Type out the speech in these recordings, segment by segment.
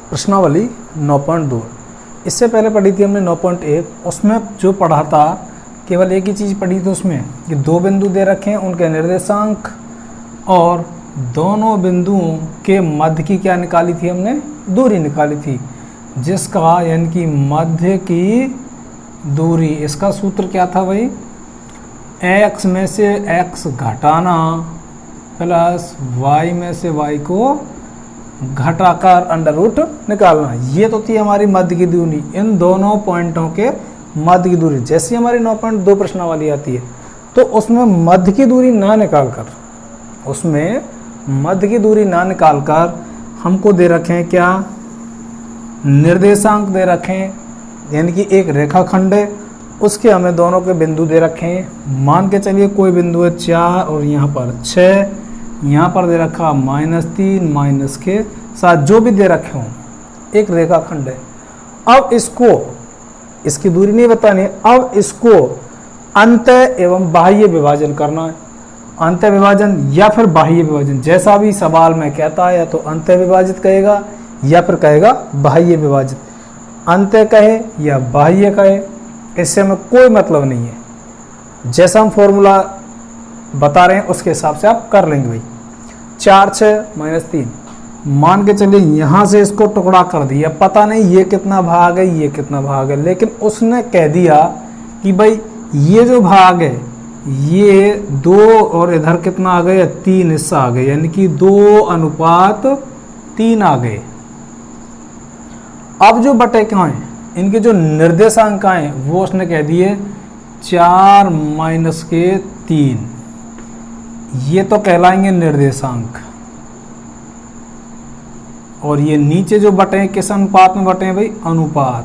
प्रश्नावली 9.2 इससे पहले पढ़ी थी हमने 9.1। उसमें जो पढ़ा था केवल एक ही चीज़ पढ़ी थी उसमें कि दो बिंदु दे रखे हैं, उनके निर्देशांक और दोनों बिंदुओं के मध्य की क्या निकाली थी हमने, दूरी निकाली थी, जिसका यानी कि मध्य की दूरी, इसका सूत्र क्या था भाई, x में से x घटाना प्लस y में से y को घटाकर अंडर रूट निकालना। ये तो थी हमारी मध्य की दूरी, इन दोनों पॉइंटों के मध्य की दूरी। जैसे हमारी 9.2 प्रश्नावली आती है तो उसमें मध्य की दूरी ना निकालकर, उसमें मध्य की दूरी ना निकालकर हमको दे रखे हैं क्या, निर्देशांक दे रखे हैं, यानी कि एक रेखाखंड है, उसके हमें दोनों के बिंदु दे रखे हैं। मान के चलिए कोई बिंदु है 4 और यहाँ पर 6, यहाँ पर दे रखा -3 माइनस के साथ जो भी दे रखे हों, एक रेखाखंड है। अब इसको, इसकी दूरी नहीं बतानी है, अब इसको अंतः एवं बाह्य विभाजन करना है। अंतः विभाजन या फिर बाह्य विभाजन, जैसा भी सवाल में कहता है, या तो अंतः विभाजित कहेगा या फिर कहेगा बाह्य विभाजित। अंतः कहे या बाह्य कहे, इससे हमें कोई मतलब नहीं है। जैसा हम फॉर्मूला बता रहे हैं उसके हिसाब से आप कर लेंगे भाई। 4 6 -3 मान के चलिए यहाँ से इसको टुकड़ा कर दिया, पता नहीं ये कितना भाग है ये कितना भाग है, लेकिन उसने कह दिया कि भाई ये जो भाग है ये 2 और इधर कितना आ गया, 3 हिस्सा आ गए, यानी कि 2:3 आ गए। अब जो बटे कहाँ हैं, इनके जो निर्देशांक हैं वो उसने कह दिए 4 माइनस के 3, ये तो कहलाएंगे निर्देशांक। और ये नीचे जो बटे हैं किस अनुपात में बटे हैं भाई, अनुपात।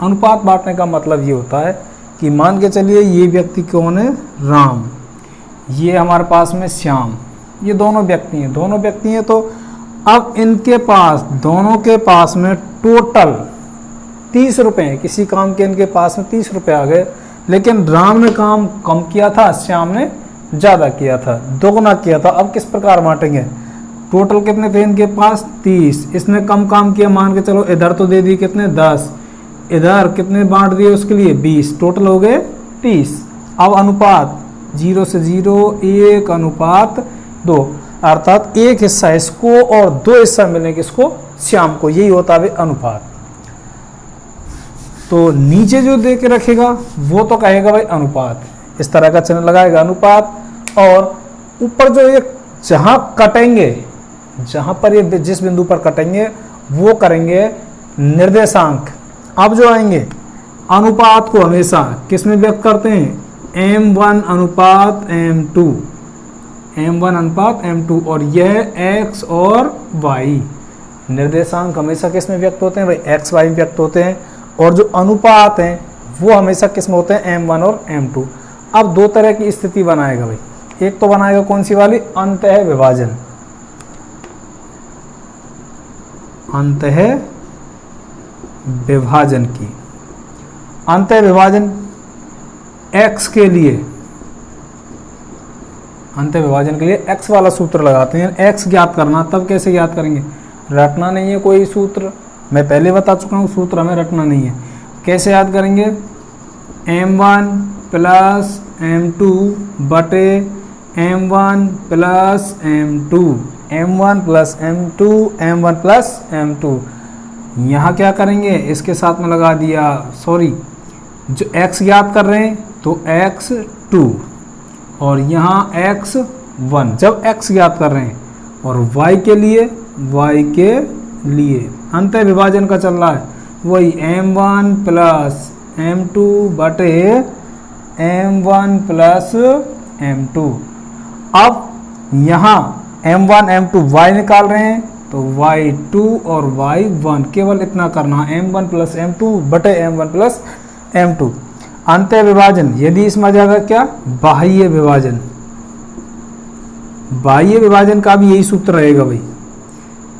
अनुपात बांटने का मतलब ये होता है कि मान के चलिए ये व्यक्ति कौन है, राम, ये हमारे पास में श्याम, ये दोनों व्यक्ति हैं, तो अब इनके पास, दोनों के पास में टोटल 30 रुपये हैं। किसी काम के इनके पास में 30 रुपये आ गए, लेकिन राम ने काम कम किया था, श्याम ने ज़्यादा किया था, दोगुना किया था। अब किस प्रकार बांटेंगे, टोटल कितने थे इनके पास 30, इसने कम काम किया, मान के चलो इधर तो दे दी कितने 10, इधर कितने बांट दिए उसके लिए 20, टोटल हो गए 30। अब अनुपात 0 से 0 1:2, अर्थात एक हिस्सा इसको और 2 हिस्सा मिलेंगे किसको, श्याम को, यही होता है अनुपात। तो नीचे जो दे के रखेगा वो तो कहेगा भाई अनुपात, इस तरह का चिन्ह लगाएगा अनुपात, और ऊपर जो ये जहां कटेंगे, जहां पर ये जिस बिंदु पर कटेंगे वो करेंगे निर्देशांक। अब जो आएंगे अनुपात को हमेशा किस में व्यक्त करते हैं, m1 अनुपात m2, m1 अनुपात m2, और यह x और y। निर्देशांक हमेशा किस में व्यक्त होते हैं भाई, x y में व्यक्त होते हैं, और जो अनुपात हैं वो हमेशा किस में होते हैं, m1 और m2। अब दो तरह की स्थिति बनाएगा भाई, एक तो बनाएगा कौन सी वाली, अंतः विभाजन, अंतः विभाजन की। अंतः विभाजन x के लिए, अंतः विभाजन के लिए x वाला सूत्र लगाते हैं। x ज्ञात करना, तब कैसे ज्ञात करेंगे, रटना नहीं है कोई सूत्र, मैं पहले बता चुका हूँ, सूत्र हमें रटना नहीं है। कैसे याद करेंगे, m1 प्लस m2 बटे m1 plus m2, m1 plus m2, m1 plus m2। यहाँ क्या करेंगे, इसके साथ में लगा दिया, सॉरी, जो x ज्ञात कर रहे हैं तो x2, और यहाँ x1 जब x ज्ञात कर रहे हैं, और y के लिए अंतः विभाजन का चल रहा है, वही m1 प्लस m2 बटे m1 प्लस m2। अब यहाँ m1 m2 y निकाल रहे हैं तो y2 और y1, केवल इतना करना, m1 प्लस m2 बटे m1 प्लस m2। अंतः विभाजन यदि इसमें आ जाएगा क्या, बाह्य विभाजन, बाह्य विभाजन का भी यही सूत्र रहेगा भाई।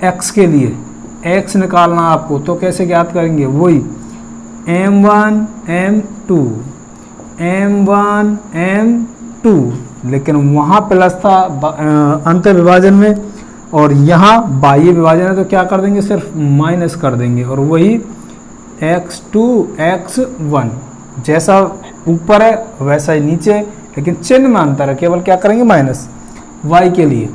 x के लिए x निकालना आपको, तो कैसे ज्ञात करेंगे, वही m1 m2 m1 m2, लेकिन वहाँ प्लस था अंतः विभाजन में, और यहाँ बाह्य विभाजन है तो क्या कर देंगे, सिर्फ माइनस कर देंगे, और वही x2 x1 जैसा ऊपर है वैसा ही नीचे, लेकिन चिन्ह में अंतर है, केवल क्या करेंगे माइनस। y के लिए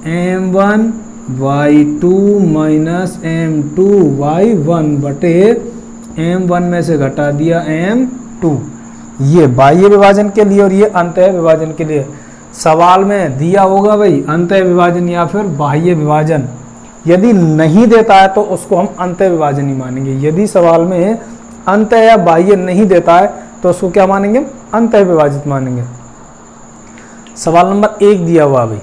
m1 y2 minus m2 y1 बटे m1 में से घटा दिया m2। ये बाह्य विभाजन के लिए और ये अंतः विभाजन के लिए। सवाल में दिया होगा भाई अंतः विभाजन या फिर बाह्य विभाजन, यदि नहीं देता है तो उसको हम अंतः विभाजन ही मानेंगे। यदि सवाल में अंतः या बाह्य नहीं देता है तो उसको क्या मानेंगे, अंतः विभाजित मानेंगे। सवाल नंबर 1 दिया हुआ भाई,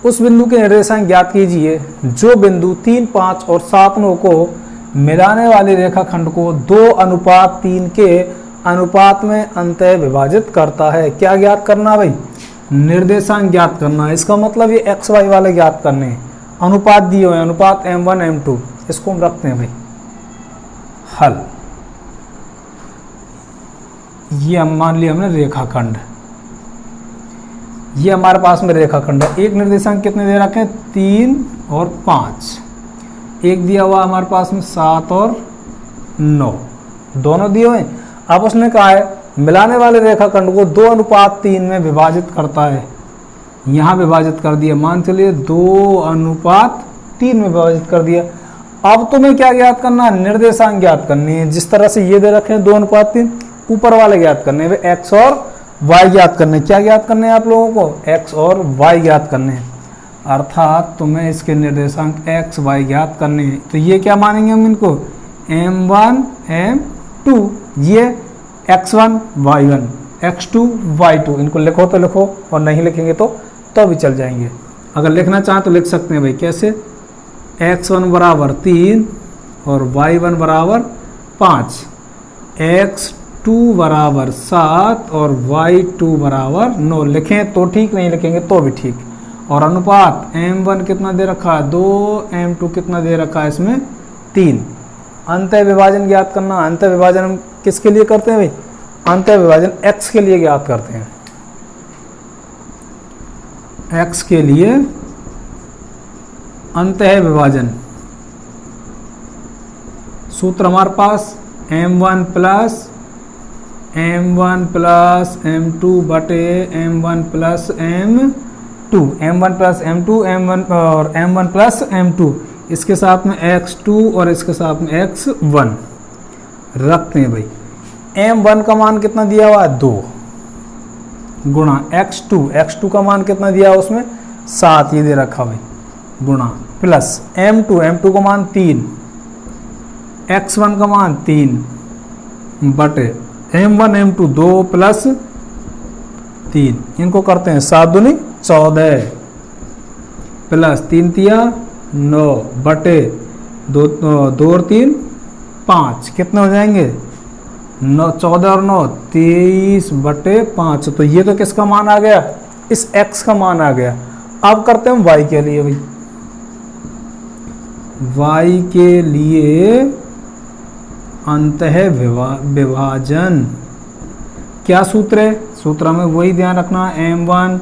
उस बिंदु के निर्देशांक ज्ञात कीजिए जो बिंदु 3, 5 और 7, 9 को मिलाने वाले रेखाखंड को 2:3 के अनुपात में अंतः विभाजित करता है। क्या ज्ञात करना भाई, निर्देशांक ज्ञात करना है। इसका मतलब ये x y वाले ज्ञात करने हैं। अनुपात दिए हुए हैं, अनुपात m1 m2, इसको हम रखते हैं भाई हल। ये हम मान लिया हमने रेखाखंड, ये हमारे पास में रेखाखंड है। एक निर्देशांक कितने दे रखे हैं, 3 और 5, एक दिया हुआ हमारे पास में 7 और 9, दोनों दिए हुए हैं। अब उसने कहा है मिलाने वाले रेखाखंड को 2:3 में विभाजित करता है। यहाँ विभाजित कर दिया, मान चलिए 2:3 में विभाजित कर दिया। अब तुम्हें क्या ज्ञात करना है, निर्देशांक ज्ञात करनी है। जिस तरह से ये दे रखे हैं 2:3, ऊपर वाले ज्ञात करने हैं, एक्स और वाई ज्ञात करने। क्या ज्ञात करने हैं आप लोगों को, एक्स और वाई ज्ञात करने हैं, अर्थात तुम्हें इसके निर्देशांक एक्स वाई ज्ञात करने हैं। तो ये क्या मानेंगे हम इनको, m1 m2, ये x1 y1 x2 y2, इनको लिखो तो लिखो और नहीं लिखेंगे तो भी चल जाएंगे। अगर लिखना चाहें तो लिख सकते हैं भाई, कैसे, x1 बराबर 3 और y1 बराबर 5, x2 बराबर 7 और y2 बराबर 9। लिखें तो ठीक, नहीं लिखेंगे तो भी ठीक। और अनुपात m1 कितना दे रखा है 2, m2 कितना दे रखा है इसमें 3। अंतः विभाजन ज्ञात करना। अंतः विभाजन हम किसके लिए करते हैं भाई, अंतः विभाजन x के लिए ज्ञात करते हैं। x के लिए अंतः विभाजन सूत्र हमारे पास m1 प्लस m2 बटे m1 plus m2, m1 plus m2, m1 और m1 प्लस m2, इसके साथ में x2 और इसके साथ में x1 रखते हैं भाई। m1 का मान कितना दिया हुआ है 2 गुणा x2 का मान कितना दिया हुआ उसमें 7, ये दे रखा भाई, गुणा प्लस m2 का मान 3, x1 का मान 3 बटे m1 m2 2 प्लस 3, इनको करते हैं 7 दूनी 14 प्लस 3 तिया 9 बटे 2 और 3 5, कितने हो जाएंगे 9, 14 और 9 23 बटे 5। तो ये तो किसका मान आ गया, इस x का मान आ गया। अब करते हैं y के लिए भाई, y के लिए अंतः विभाजन। क्या सूत्र है, सूत्र में वही ध्यान रखना, m1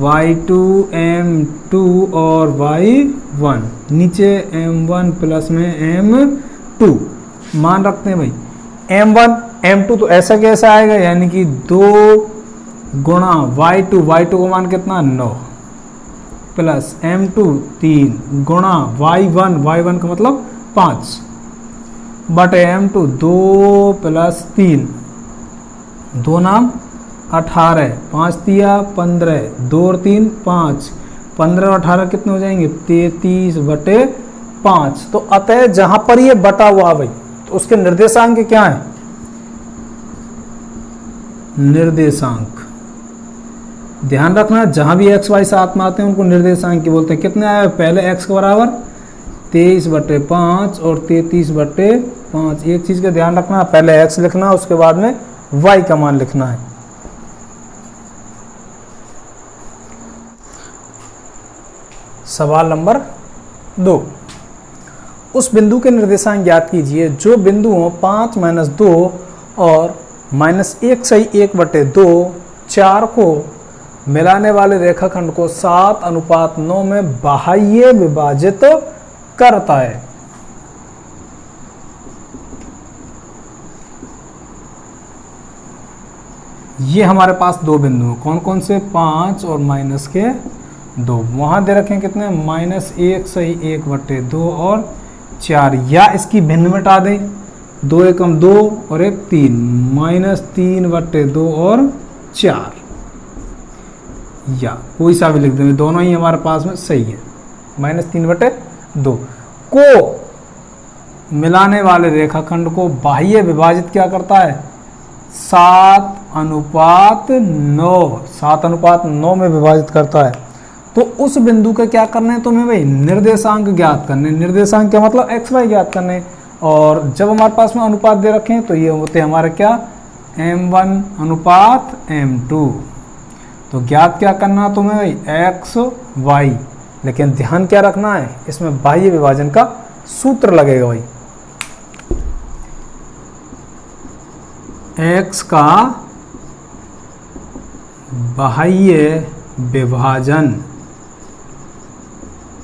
y2 m2 और y1, नीचे m1 प्लस में m2 मान रखते हैं भाई। m1 m2 तो ऐसा कैसा आएगा, यानी कि 2 गुणा y2 का मान कितना 9 प्लस m2 3 गुणा y1 का मतलब 5 बटे m2 2 प्लस 3, 2 नाम 18, 5 तिया 15, 2 और 3 5, 15 और 18 कितने हो जाएंगे 33 बटे 5। तो अतः जहां पर ये बटा हुआ भाई तो उसके निर्देशांक क्या है, निर्देशांक ध्यान रखना, जहां भी x y साथ में आते हैं उनको निर्देशांक बोलते हैं। कितने आए, पहले x के बराबर 23 बटे 5 और 33 बटे 5। एक चीज का ध्यान रखना, पहले x लिखना उसके बाद में y का मान लिखना है। सवाल नंबर 2, उस बिंदु के निर्देशांक ज्ञात कीजिए जो बिंदुओं 5 - 2 और -1 - 1 बटे 2 4 को मिलाने वाले रेखाखंड को 7:9 में बाह्य विभाजित करता है। ये हमारे पास दो बिंदु हैं, कौन कौन से, 5 और -2। वहां दे रखें कितने, -1 सही 1/2 और 4, या इसकी भिन्न मिटा दें, 2 एकम 2 और 1 3, -3/2 और 4, या कोई सा भी लिख देंगे, दोनों ही हमारे पास में सही है। -3/2 को मिलाने वाले रेखाखंड को बाह्य विभाजित क्या करता है, 7:9 में विभाजित करता है। तो उस बिंदु के क्या करने हैं तुम्हें भाई, निर्देशांक ज्ञात करने। निर्देशांक क्या मतलब, x y ज्ञात करने। और जब हमारे पास में अनुपात दे रखे हैं तो ये होते हैं हमारे क्या, m1:m2। तो ज्ञात क्या करना तुम्हें भाई, x y, लेकिन ध्यान क्या रखना है, इसमें बाह्य विभाजन का सूत्र लगेगा भाई। x का बाह्य विभाजन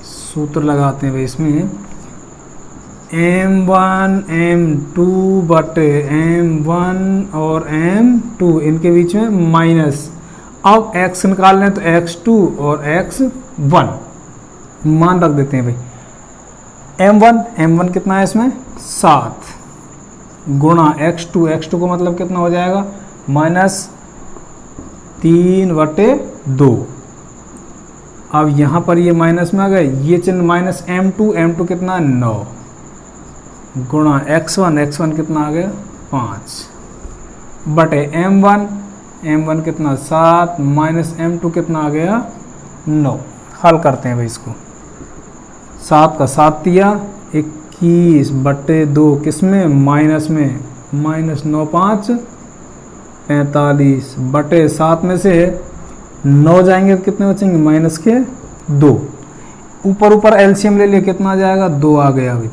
सूत्र लगाते हैं भाई इसमें, m1 m2 बटे m1 और m2, इनके बीच में माइनस। अब x निकाल लें तो x2 और x1 मान रख देते हैं भाई। m1 कितना है इसमें, 7 गुणा x2 को मतलब कितना हो जाएगा, -3/2। अब यहाँ पर ये माइनस में आ गए, ये चिन्ह माइनस m2 कितना, 9 गुणा x1 कितना आ गया, 5 बटे m1 कितना, 7 माइनस m2 कितना आ गया, 9। हल करते हैं भाई इसको, 7 का 7 दिया, 21/2 किसमें, माइनस में, -9 5 45 बटे 7 में से 9 जाएंगे तो कितने बचेंगे, -2। ऊपर एलसीएम ले लिए, कितना आ जाएगा, 2 आ गया भाई।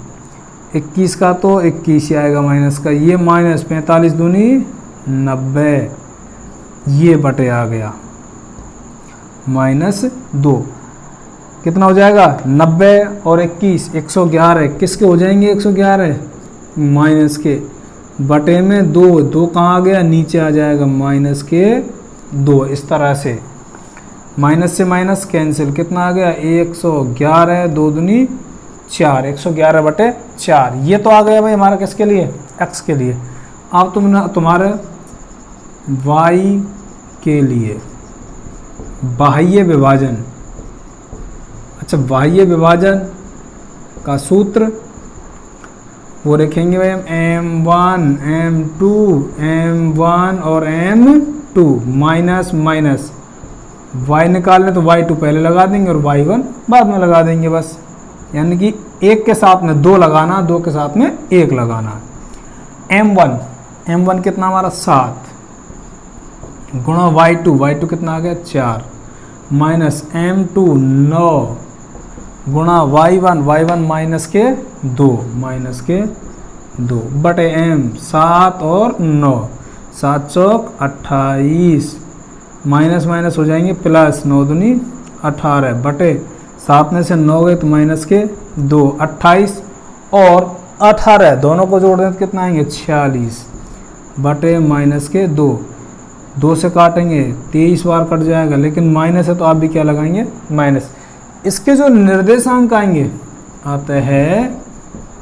21 का तो 21 ही आएगा माइनस का, ये -45 दूनी 90, ये बटे आ गया -2, कितना हो जाएगा, 90 और 21 111, किसके हो जाएंगे 111, माइनस के, बटे में 2 कहाँ आ गया, नीचे आ जाएगा -2। इस तरह से माइनस से माइनस कैंसिल, कितना आ गया, 111, 2 दूनी 4, 111/4। ये तो आ गया भाई हमारा किसके लिए, x के लिए। अब तुम्हारे y के लिए बाह्य विभाजन, अच्छा बाह्य विभाजन का सूत्र वो लिखेंगे भाई हम, m1 और m2 माइनस y निकालने तो y2 पहले लगा देंगे और y1 बाद में लगा देंगे बस, यानी कि 1 के साथ में 2 लगाना, 2 के साथ में 1 लगाना। m1 कितना हमारा 7 गुणा y2 कितना आ गया 4 माइनस m2 9 गुणा y1 माइनस के 2 बटे m 7 और 9, 7 चौक 28, माइनस हो जाएंगे प्लस, 9 दूनी 18 बटे 7 में से 9 गए तो माइनस के 2, 28 और 18 दोनों को जोड़ दें तो कितना आएंगे 46 बटे माइनस के 2 से काटेंगे 23 बार कट जाएगा, लेकिन माइनस है तो आप भी क्या लगाएंगे माइनस। इसके जो निर्देशांक आएंगे आते हैं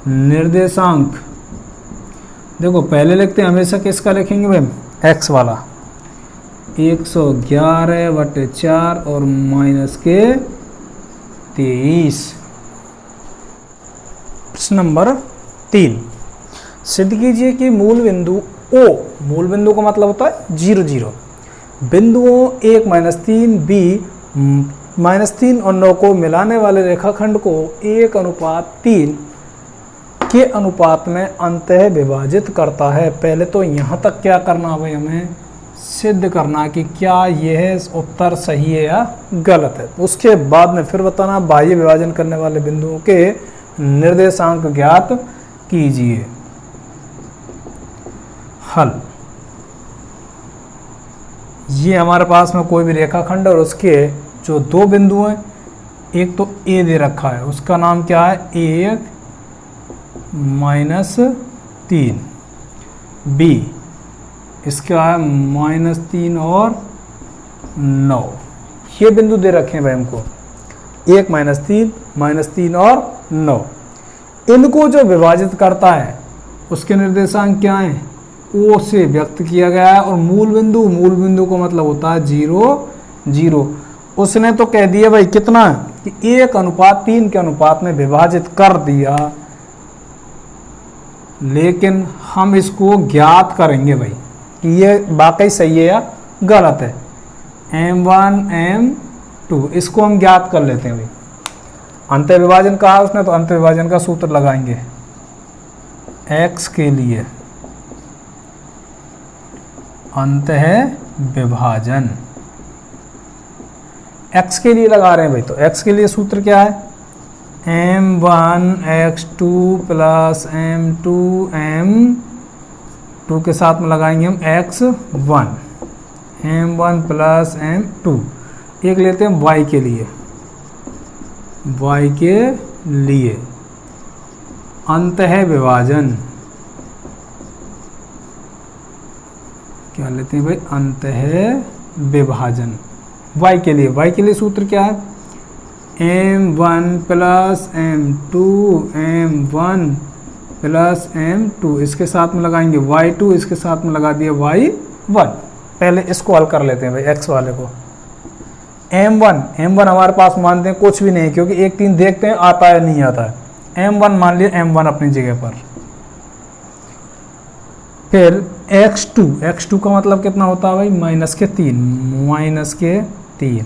निर्देशांक, देखो पहले लिखते हैं हमेशा किसका लिखेंगे भाई, x वाला 111/4 और माइनस के 23। प्रश्न नंबर 3, सिद्ध कीजिए कि मूल बिंदु O, मूल बिंदु का मतलब होता है 0 0, बिंदुओं 1 -3 b -3 और 9 को मिलाने वाले रेखाखंड को 1:3 के अनुपात में अंतः विभाजित करता है। पहले तो यहाँ तक क्या करना भाई, हमें सिद्ध करना कि क्या यह उत्तर सही है या गलत है। उसके बाद में फिर बताना बाह्य विभाजन करने वाले बिंदुओं के निर्देशांक ज्ञात कीजिए। हल, ये हमारे पास में कोई भी रेखाखंड और उसके जो दो बिंदु हैं, एक तो ए दे रखा है, उसका नाम क्या है 1 -3, बी इसका है -3 और 9। ये बिंदु दे रखे हैं भाई हमको, 1 -3 और 9। इनको जो विभाजित करता है उसके निर्देशांक क्या हैं, ओ से व्यक्त किया गया है, और मूल बिंदु को मतलब होता है 0 0। उसने तो कह दिया भाई कितना कि 1:3 के अनुपात में विभाजित कर दिया, लेकिन हम इसको ज्ञात करेंगे भाई कि ये वाकई सही है या गलत है। M1 M2 इसको हम ज्ञात कर लेते हैं भाई। अंत विभाजन कहा उसने, तो अंत विभाजन का सूत्र लगाएंगे x के लिए, अंत विभाजन x के लिए लगा रहे हैं भाई। तो x के लिए सूत्र क्या है, M1 x2 + M2 M2 के साथ में लगाएंगे हम x1, M1 + M2। एक लेते हैं y के लिए, अंत विभाजन क्या लेते हैं भाई, अंत विभाजन y के लिए सूत्र क्या है, M1 + M2 M1 + M2, इसके साथ में लगाएंगे y2, इसके साथ में लगा दिया y1। पहले इसको हल कर लेते हैं भाई x वाले को। M1 हमारे पास मानते हैं कुछ भी नहीं, क्योंकि 1 3 देखते हैं आता है नहीं आता है। M1 मान लिया, M1 अपनी जगह पर। फिर x2 का मतलब कितना होता है भाई, -3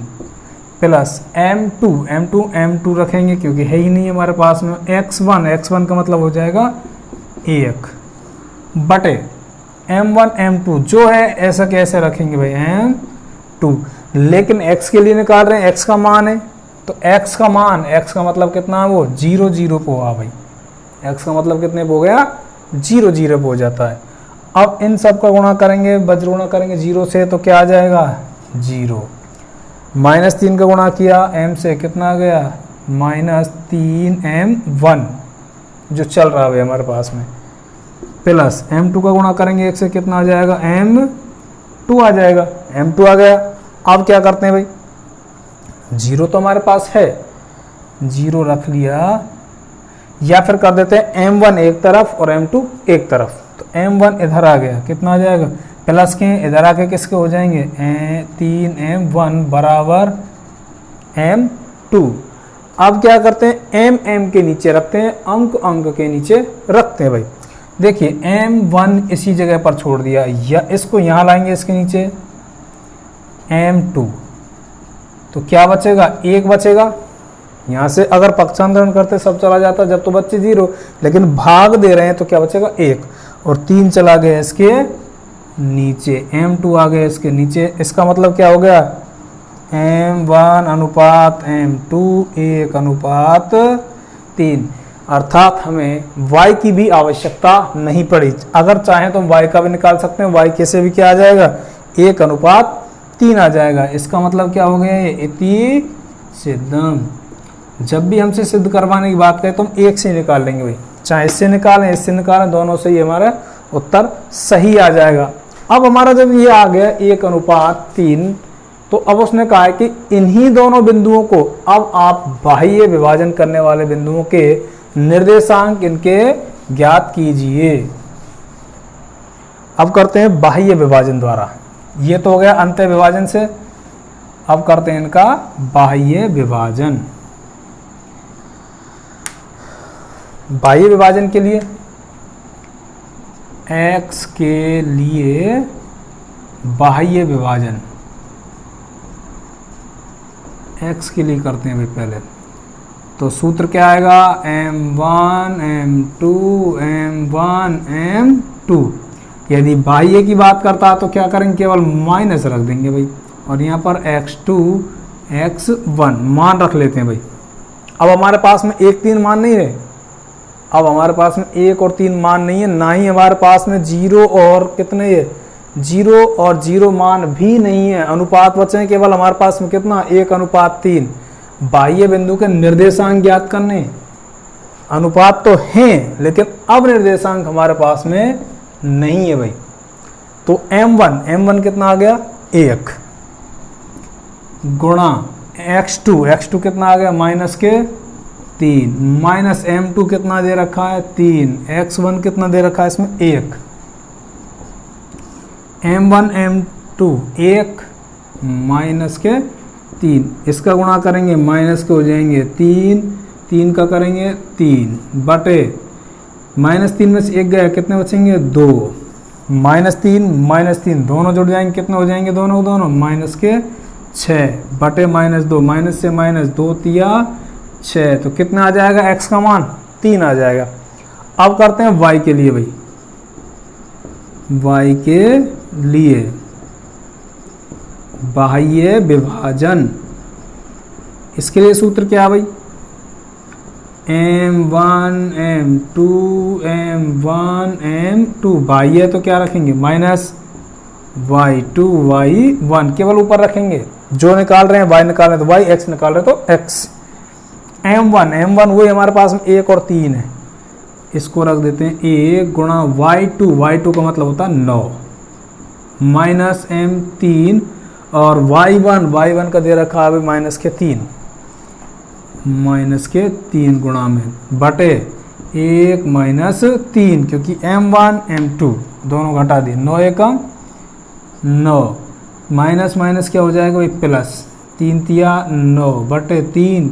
प्लस M2 रखेंगे क्योंकि है ही नहीं हमारे पास में। x1 का मतलब हो जाएगा 1 बटे M1 M2 जो है ऐसा कैसे रखेंगे भाई M2, लेकिन x के लिए निकाल रहे हैं, x का मान है, तो x का मतलब कितना है, वो 0 0 पे हुआ भाई। x का मतलब कितने पे हो गया, 0 0 पे हो जाता है। अब इन सब का गुणा करेंगे, बज्र गुणा करेंगे 0 से, तो क्या आ जाएगा 0। -3 का गुणा किया m से, कितना आ गया -3m1 जो चल रहा है हमारे पास में, प्लस m2 का गुणा करेंगे 1 से, कितना आ जाएगा m2 आ जाएगा, m2 आ गया। अब क्या करते हैं भाई, 0 तो हमारे पास है, 0 रख लिया, या फिर कर देते हैं m1 एक तरफ और m2 एक तरफ। तो m1 इधर आ गया, कितना आ जाएगा, प्लस के इधर आके किसके हो जाएंगे 3m1 बराबर m2। अब क्या करते हैं, m के नीचे रखते हैं, अंक के नीचे रखते हैं भाई। देखिए m1 इसी जगह पर छोड़ दिया, या इसको यहाँ लाएंगे इसके नीचे m2, तो क्या बचेगा, 1 बचेगा। यहाँ से अगर पक्षांतरण करते सब चला जाता, जब तो बच्चे 0, लेकिन भाग दे रहे हैं तो क्या बचेगा 1, और 3 चला गया इसके नीचे, m2 आ गया इसके नीचे। इसका मतलब क्या हो गया, m1 अनुपात m2 1:3, अर्थात हमें y की भी आवश्यकता नहीं पड़ी। अगर चाहें तो हम y का भी निकाल सकते हैं, y कैसे भी क्या आ जाएगा 1:3 आ जाएगा। इसका मतलब क्या हो गया, ये इति सिद्धम। जब भी हमसे सिद्ध करवाने की बात करें तो हम 1 से निकाल लेंगे भाई, चाहे इससे निकालें, दोनों से ही हमारा उत्तर सही आ जाएगा। अब हमारा जब ये आ गया 1:3, तो अब उसने कहा है कि इन्हीं दोनों बिंदुओं को अब आप बाह्य विभाजन करने वाले बिंदुओं के निर्देशांक इनके ज्ञात कीजिए। अब करते हैं बाह्य विभाजन द्वारा, ये तो हो गया अंत विभाजन से। अब करते हैं इनका बाह्य विभाजन। बाह्य विभाजन के लिए x के लिए बाह्य विभाजन, x के लिए करते हैं भाई पहले। तो सूत्र क्या आएगा, m1 m2 m1 m2। यदि बाह्य की बात करता है तो क्या करेंगे, केवल माइनस रख देंगे भाई, और यहाँ पर x2 x1 मान रख लेते हैं भाई। अब हमारे पास में 1 3 मान नहीं रहे, अब हमारे पास में 1 और 3 मान नहीं है, ना ही हमारे पास में 0 और कितने ये जीरो और जीरो मान भी नहीं है, अनुपात बचे हैं केवल हमारे पास में कितना 1:3। बाह्य बिंदु के निर्देशांक ज्ञात करने, अनुपात तो हैं लेकिन अब निर्देशांक हमारे पास में नहीं है भाई। तो m1 कितना आ गया 1 गुणा x2 कितना आ गया -3 माइनस m2 कितना दे रखा है 3, x1 कितना दे रखा है इसमें 1, m1 m2 1 -3, इसका गुणा करेंगे माइनस के हो जाएंगे 3 का करेंगे 3 बटे -3 में से 1 गया, कितने बचेंगे 2, -3 दोनों जुड़ जाएंगे, कितने हो जाएंगे दोनों -6 बटे -2, माइनस से माइनस 2 तिया 6, तो कितना आ जाएगा x का मान 3 आ जाएगा। अब करते हैं y के लिए भाई, y के लिए बाह्य विभाजन, इसके लिए सूत्र क्या है भाई m1 m2 m1 m2, बाह्य है तो क्या रखेंगे -y2 y1, केवल ऊपर रखेंगे, जो निकाल रहे हैं y निकाल रहे हैं तो y, x निकाल रहे हैं तो x। m1 वही हमारे पास में 1 और 3 है, इसको रख देते हैं 1 गुणा y2 का मतलब होता है 9 माइनस m3 और y1 का दे रखा है -3 गुणा में बटे 1 -3, क्योंकि m1 m2 दोनों घटा दिए, 9 1 9 माइनस क्या हो जाएगा भाई प्लस, 3 तिया 9 बटे 3,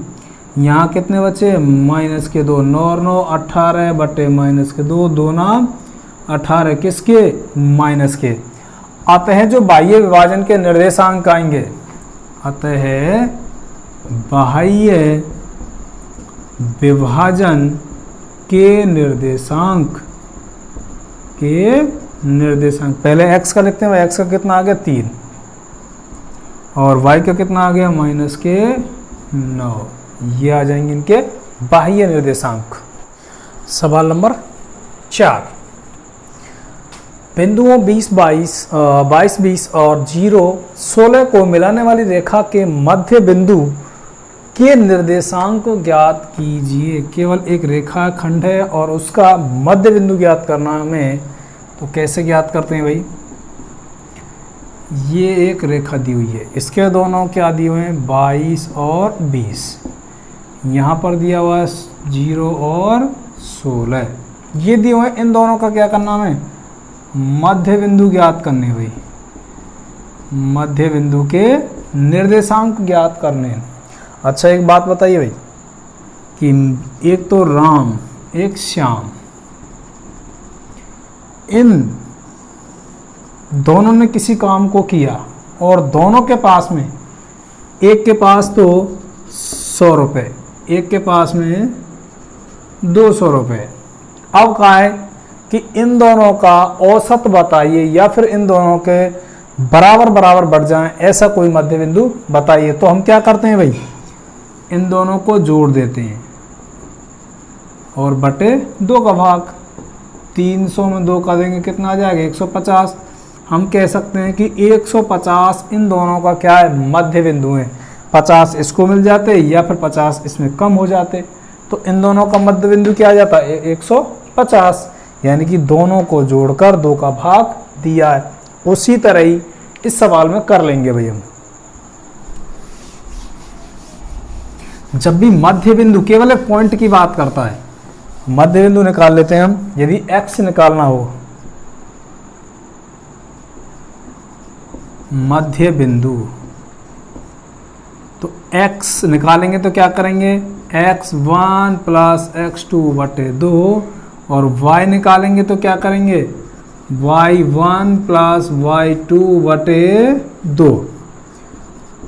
यहाँ कितने बचे -2, 9 और 9 18 बटे -2, 2 9 18 किसके माइनस के। अतः जो बाह्य विभाजन के निर्देशांक आएंगे, अतः बाह्य विभाजन के निर्देशांक पहले x का लिखते हैं, x का कितना आ गया 3 और y का कितना आ गया -9, ये आ जाएंगे इनके बाह्य निर्देशांक। सवाल नंबर 4, बिंदुओं 20 20 और 0 16 को मिलाने वाली रेखा के मध्य बिंदु के निर्देशांक को ज्ञात कीजिए। केवल एक रेखा खंड है और उसका मध्य बिंदु ज्ञात करना हमें, तो कैसे ज्ञात करते हैं भाई, ये एक रेखा दी हुई है, इसके दोनों क्या दिए हुए हैं 22 और 20, यहाँ पर दिया हुआ है 0 और 16, ये दिए हुए, इन दोनों का क्या करना है मध्य बिंदु ज्ञात करने भाई, मध्य बिंदु के निर्देशांक ज्ञात करने। अच्छा एक बात बताइए भाई कि एक तो राम एक श्याम, इन दोनों ने किसी काम को किया और दोनों के पास में, एक के पास तो 100 रुपये, एक के पास में 200 रुपये। अब कहा है कि इन दोनों का औसत बताइए या फिर इन दोनों के बराबर बढ़ जाएं, ऐसा कोई मध्य बिंदु बताइए। तो हम क्या करते हैं भाई, इन दोनों को जोड़ देते हैं और बटे 2 का भाग, 300 में 2 का देंगे कितना आ जाएगा 150। हम कह सकते हैं कि 150 इन दोनों का क्या है मध्य बिंदु है, 50 इसको मिल जाते या फिर 50 इसमें कम हो जाते, तो इन दोनों का मध्य बिंदु क्या आ जाता है 150, यानी कि दोनों को जोड़कर 2 का भाग दिया है। उसी तरह ही इस सवाल में कर लेंगे भाई हम। जब भी मध्य बिंदु केवल एक पॉइंट की बात करता है, मध्य बिंदु निकाल लेते हैं हम। यदि x निकालना हो, मध्य बिंदु, तो x निकालेंगे तो क्या करेंगे x1 प्लस x2 बटे 2, और y निकालेंगे तो क्या करेंगे y1 प्लस y2 बटे 2।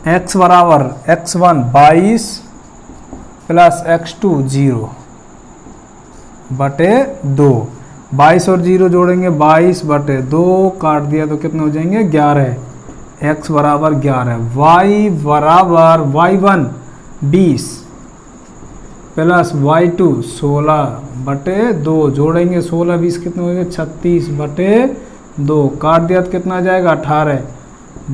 x बराबर x1 22 प्लस x2 0 बटे 2, 22 और 0 जोड़ेंगे 22 बटे 2, काट दिया तो कितने हो जाएंगे 11, x बराबर 11, y बराबर y1 20 प्लस y2 16 बटे 2, जोड़ेंगे 16 20 कितने हो गए 36 बटे 2 काट दिया तो कितना आ जाएगा 18।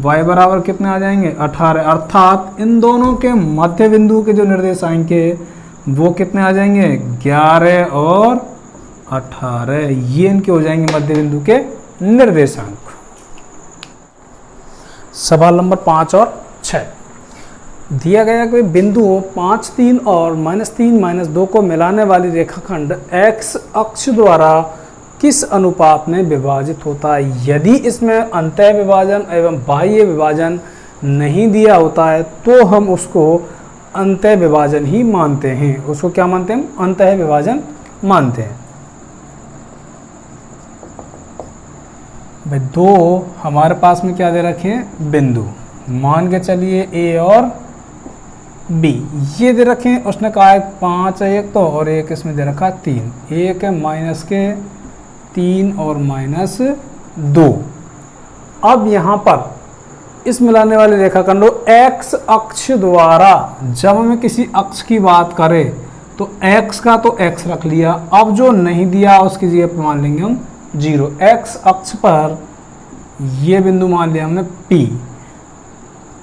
y बराबर कितने आ जाएंगे 18, अर्थात इन दोनों के मध्य बिंदु के जो निर्देशांक है वो कितने आ जाएंगे 11 और 18, ये इनके हो जाएंगे मध्य बिंदु के निर्देशांक। सवाल नंबर 5 और 6 दिया गया कि बिंदुओं 5, 3 और -3, -2 को मिलाने वाली रेखाखंड x अक्ष द्वारा किस अनुपात में विभाजित होता है। यदि इसमें अंतः विभाजन एवं बाह्य विभाजन नहीं दिया होता है तो हम उसको अंतः विभाजन ही मानते हैं। उसको क्या मानते हैं? अंतः विभाजन मानते हैं। भाई 2 हमारे पास में क्या दे रखे हैं बिंदु, मान के चलिए A और B ये दे रखे हैं। उसने कहा है 5 है एक तो, और एक इसमें दे रखा है 3, एक है -3 और -2। अब यहाँ पर इस मिलाने वाले रेखाखंडों x अक्ष द्वारा, जब हमें किसी अक्ष की बात करें तो x का तो x रख लिया, अब जो नहीं दिया उसकी जगह पर मान लेंगे हम 0। x अक्ष पर ये बिंदु मान लिया हमने P,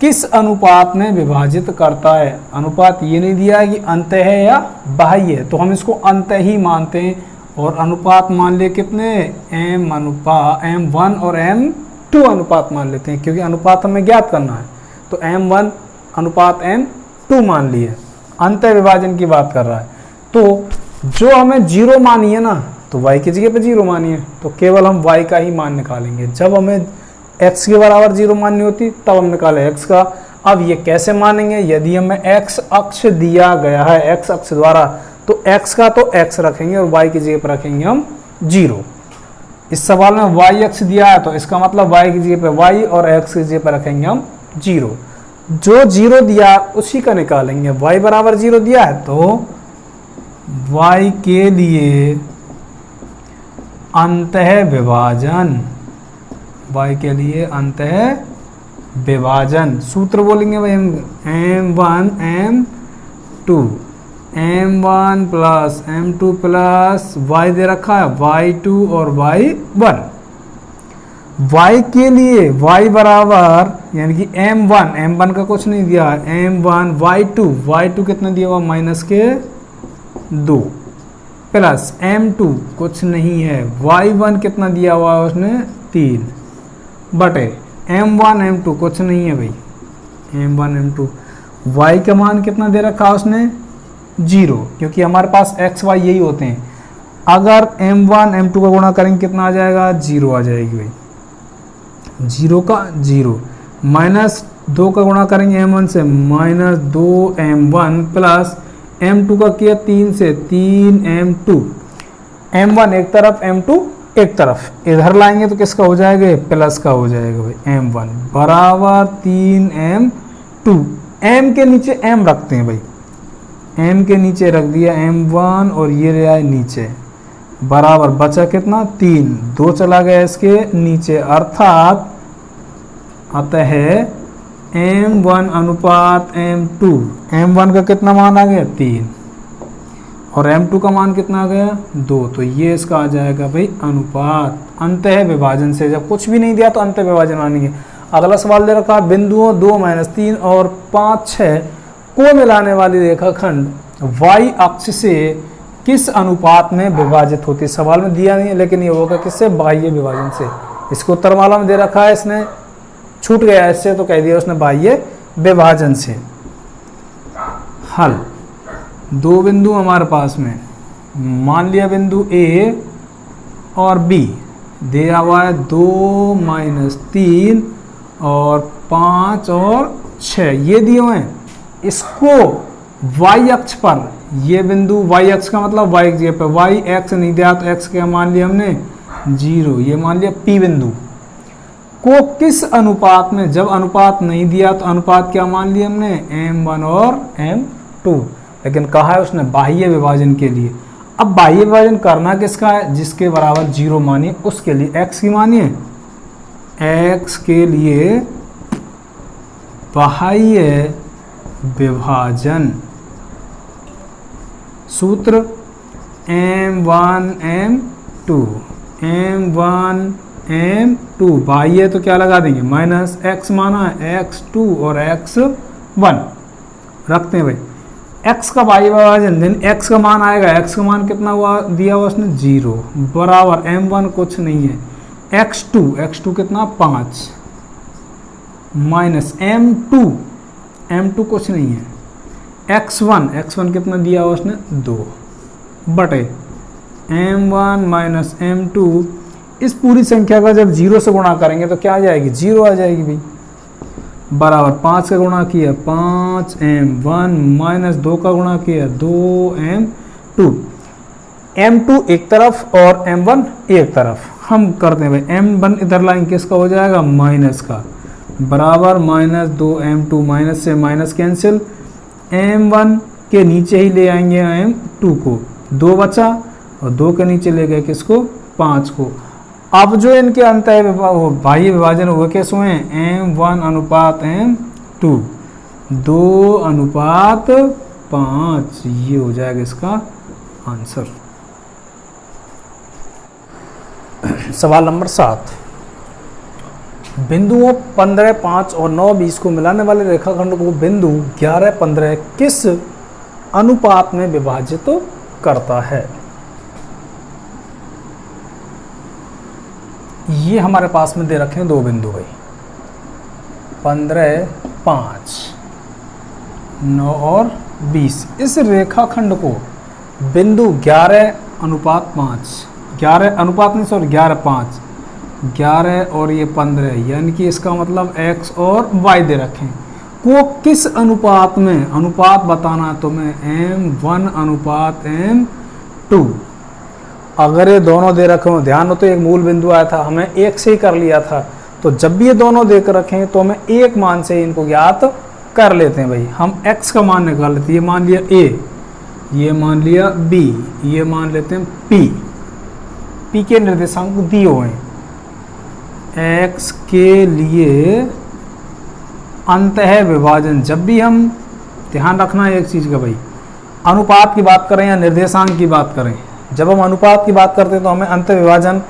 किस अनुपात में विभाजित करता है। अनुपात ये नहीं दिया है कि अंत है या बाह्य है, तो हम इसको अंत ही मानते हैं। और अनुपात मान लिए कितने M1 और M2 अनुपात मान लेते हैं, क्योंकि अनुपात हमें ज्ञात करना है। तो M1 अनुपात M2 मान लिए, अंत विभाजन की बात कर रहा है। तो जो हमें 0 मानी है ना, तो y की जगह पे 0 मानी है, तो केवल हम y का ही मान निकालेंगे। जब हमें x के बराबर 0 माननी होती तब हम निकाले x का। अब ये कैसे मानेंगे? यदि हमें x अक्ष दिया गया है x अक्ष द्वारा, तो x का तो x रखेंगे और y की जगह पर रखेंगे हम 0। इस सवाल में y अक्ष दिया है तो इसका मतलब y की जगह पे y और x की जगह पर रखेंगे हम 0। जो 0 दिया उसी का निकालेंगे। y बराबर 0 दिया है तो y के लिए अंतः विभाजन, y के लिए अंतः विभाजन सूत्र बोलेंगे भाई M1 M2, M1 plus M2 plus y दे रखा है Y2 और Y1। y के लिए y बराबर यानी कि M1 का कुछ नहीं दिया है, M1 Y2 कितना दिया हुआ -2 प्लस M2 कुछ नहीं है, Y1 कितना दिया हुआ है उसने 3 बटे M1 M2 कुछ नहीं है भाई, M1 M2। y का मान कितना दे रखा उसने 0, क्योंकि हमारे पास x y यही होते हैं। अगर M1 M2 का गुणा करेंगे कितना आ जाएगा 0 आ जाएगी भाई, 0 का 0 -2 का गुणा करेंगे M1 से -2 M1 प्लस M2 का किया 3 से 3 M2, M1 एक तरफ M2 एक तरफ, इधर लाएंगे तो किसका हो जाएगा प्लस का हो जाएगा भाई M1 बराबर 3 M2। M के नीचे M रखते हैं भाई, M के नीचे रख दिया M1 और ये रहा है नीचे, बराबर बचा कितना 3, 2 चला गया इसके नीचे, अर्थात अतः M1 अनुपात M2, M1 का कितना मान आ गया 3 और M2 का मान कितना आ गया 2, तो ये इसका आ जाएगा भाई अनुपात अंतः विभाजन से। जब कुछ भी नहीं दिया तो अंतः विभाजन मानेंगे। अगला सवाल दे रखा बिंदुओं 2, -3 और 5, 6 को मिलाने वाली रेखाखंड y अक्ष से किस अनुपात में विभाजित होती है। सवाल में दिया नहीं है लेकिन ये होगा किससे, बाह्य विभाजन से। इसको उत्तर माला में दे रखा है, इसने छूट गया इससे तो कह दिया उसने बाह्य विभाजन से। हल 2 बिंदु हमारे पास में, मान लिया बिंदु A और B दिया हुआ है 2 -3 और 5 और 6 ये दिए हुए हैं। इसको y अक्ष पर, ये बिंदु y अक्ष का मतलब y की जगह पे y x नहीं दिया तो x क्या मान लिया हमने 0, ये मान लिया P बिंदु को किस अनुपात में, जब अनुपात नहीं दिया तो अनुपात क्या मान लिया हमने M1 और M2, लेकिन कहा है उसने बाह्य विभाजन के लिए। अब बाह्य विभाजन करना किसका है, जिसके बराबर 0 मानिए उसके लिए, x की मानिए x के लिए बाह्य विभाजन सूत्र M1 M2, M1 m2 बाह्य है तो क्या लगा देंगे माइनस x माना है x2 और x1 रखते हैं भाई। x का बाह्य विभाजन देन x का मान आएगा, x का मान कितना हुआ दिया हुआ उसने 0 बराबर m1 कुछ नहीं है x2 कितना 5 माइनस m2 कुछ नहीं है x1 कितना दिया हुआ उसने 2 बटे m1 माइनस m2। इस पूरी संख्या का जब 0 से गुणा करेंगे तो क्या आ जाएगी 0 आ जाएगी भाई, बराबर 5 का गुणा किया 5m1 माइनस 2 का गुणा किया 2m2। m2 एक तरफ और m1 एक तरफ, हम करते हैं भाई m1 इधर लाएंगे किसका हो जाएगा माइनस का, बराबर माइनस 2m2 माइनस से माइनस कैंसिल, m1 के नीचे ही ले आएंगे m2 को, 2 बचा और 2 के नीचे ले गए किसको 5 को। अब जो इनके अंत है बाह्य विभाजन हुए कैसे हुए m1 अनुपात m2 2:5, ये हो जाएगा इसका आंसर। सवाल नंबर 7, बिंदुओं 15, 5 और 9, 20 को मिलाने वाले रेखाखंड को बिंदु 11, 15 किस अनुपात में विभाजित तो करता है। ये हमारे पास में दे रखे हैं 2 बिंदु भाई 15, 5, 9 और 20। इस रेखाखंड को बिंदु 11:5, 11 और ये 15 यानी कि इसका मतलब x और y दे रखे हैं, को किस अनुपात में, अनुपात बताना है तुम्हें m1:m2। अगर ये दोनों दे रखे हो, ध्यान हो तो एक मूल बिंदु आया था हमें एक से ही कर लिया था, तो जब भी ये दोनों देख रखे हैं तो हमें एक मान से इनको ज्ञात कर लेते हैं भाई। हम x का मान निकाल लेते हैं, ये मान लिया a, ये मान लिया b, ये मान लेते हैं p के निर्देशांक दिए हुए हैं। x के लिए अंतः विभाजन, जब भी हम ध्यान रखना है एक चीज का भाई, अनुपात की बात करें या निर्देशांक की बात करें, जब हम अनुपात की बात करते हैं तो हमें अंत विभाजन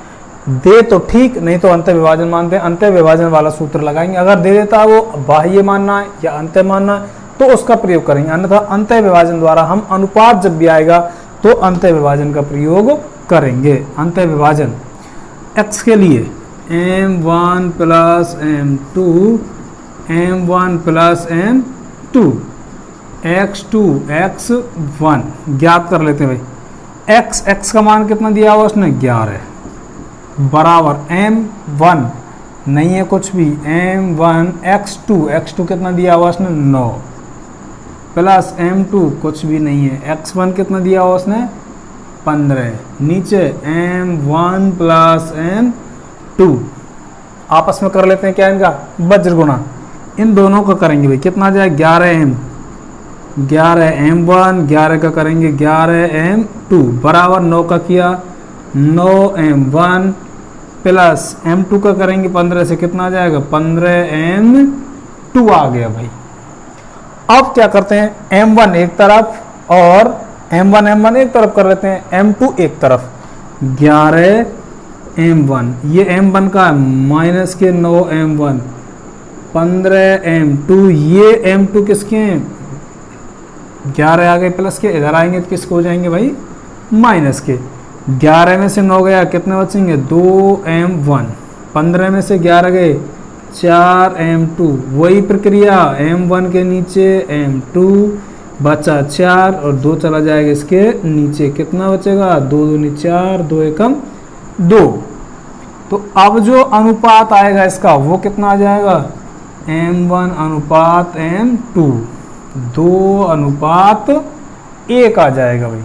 दे तो ठीक, नहीं तो अंत विभाजन मानते हैं, अंत विभाजन वाला सूत्र लगाएंगे। अगर दे देता वो बाह्य मानना है या अंत मानना है तो उसका प्रयोग करेंगे, अन्यथा अंत विभाजन द्वारा हम अनुपात जब भी आएगा तो अंत विभाजन का प्रयोग करेंगे। अंत विभाजन x के लिए m1 plus m2, m1 plus m2, x2 x1 ज्ञात कर लेते हैं भाई। x का मान कितना दिया हुआ उसने 11 बराबर m1 नहीं है कुछ भी, m1 x2 कितना दिया हुआ उसने 9 प्लस m2 कुछ भी नहीं है, x1 कितना दिया हुआ उसने 15, नीचे m1 प्लस m2 आपस में कर लेते हैं क्या इनका वज्र गुणा, इन दोनों का करेंगे भाई कितना आ जाए 11 m1, 11 का करेंगे 11 m2 बराबर 9 का किया 9 m1 प्लस m2 का करेंगे 15 से कितना आ जाएगा 15 m2 आ गया भाई। अब क्या करते हैं m1 एक तरफ और m1 एक तरफ कर लेते हैं, m2 एक तरफ 11 m1, ये m1 का माइनस के 9 m1 15 m2, ये m2 किसके हैं 11 आ गए प्लस के, इधर आएंगे तो किसको हो जाएंगे भाई माइनस के, 11 में से 9 गया कितने बचेंगे 2 m1, 15 में से 11 गए 4 m2, वही प्रक्रिया m1 के नीचे m2 बचा 4 और 2 चला जाएगा इसके नीचे, कितना बचेगा 2 दूनी 4, 2 एकम 2। तो अब जो अनुपात आएगा इसका वो कितना आ जाएगा m1 अनुपात m2 2:1 आ जाएगा भाई।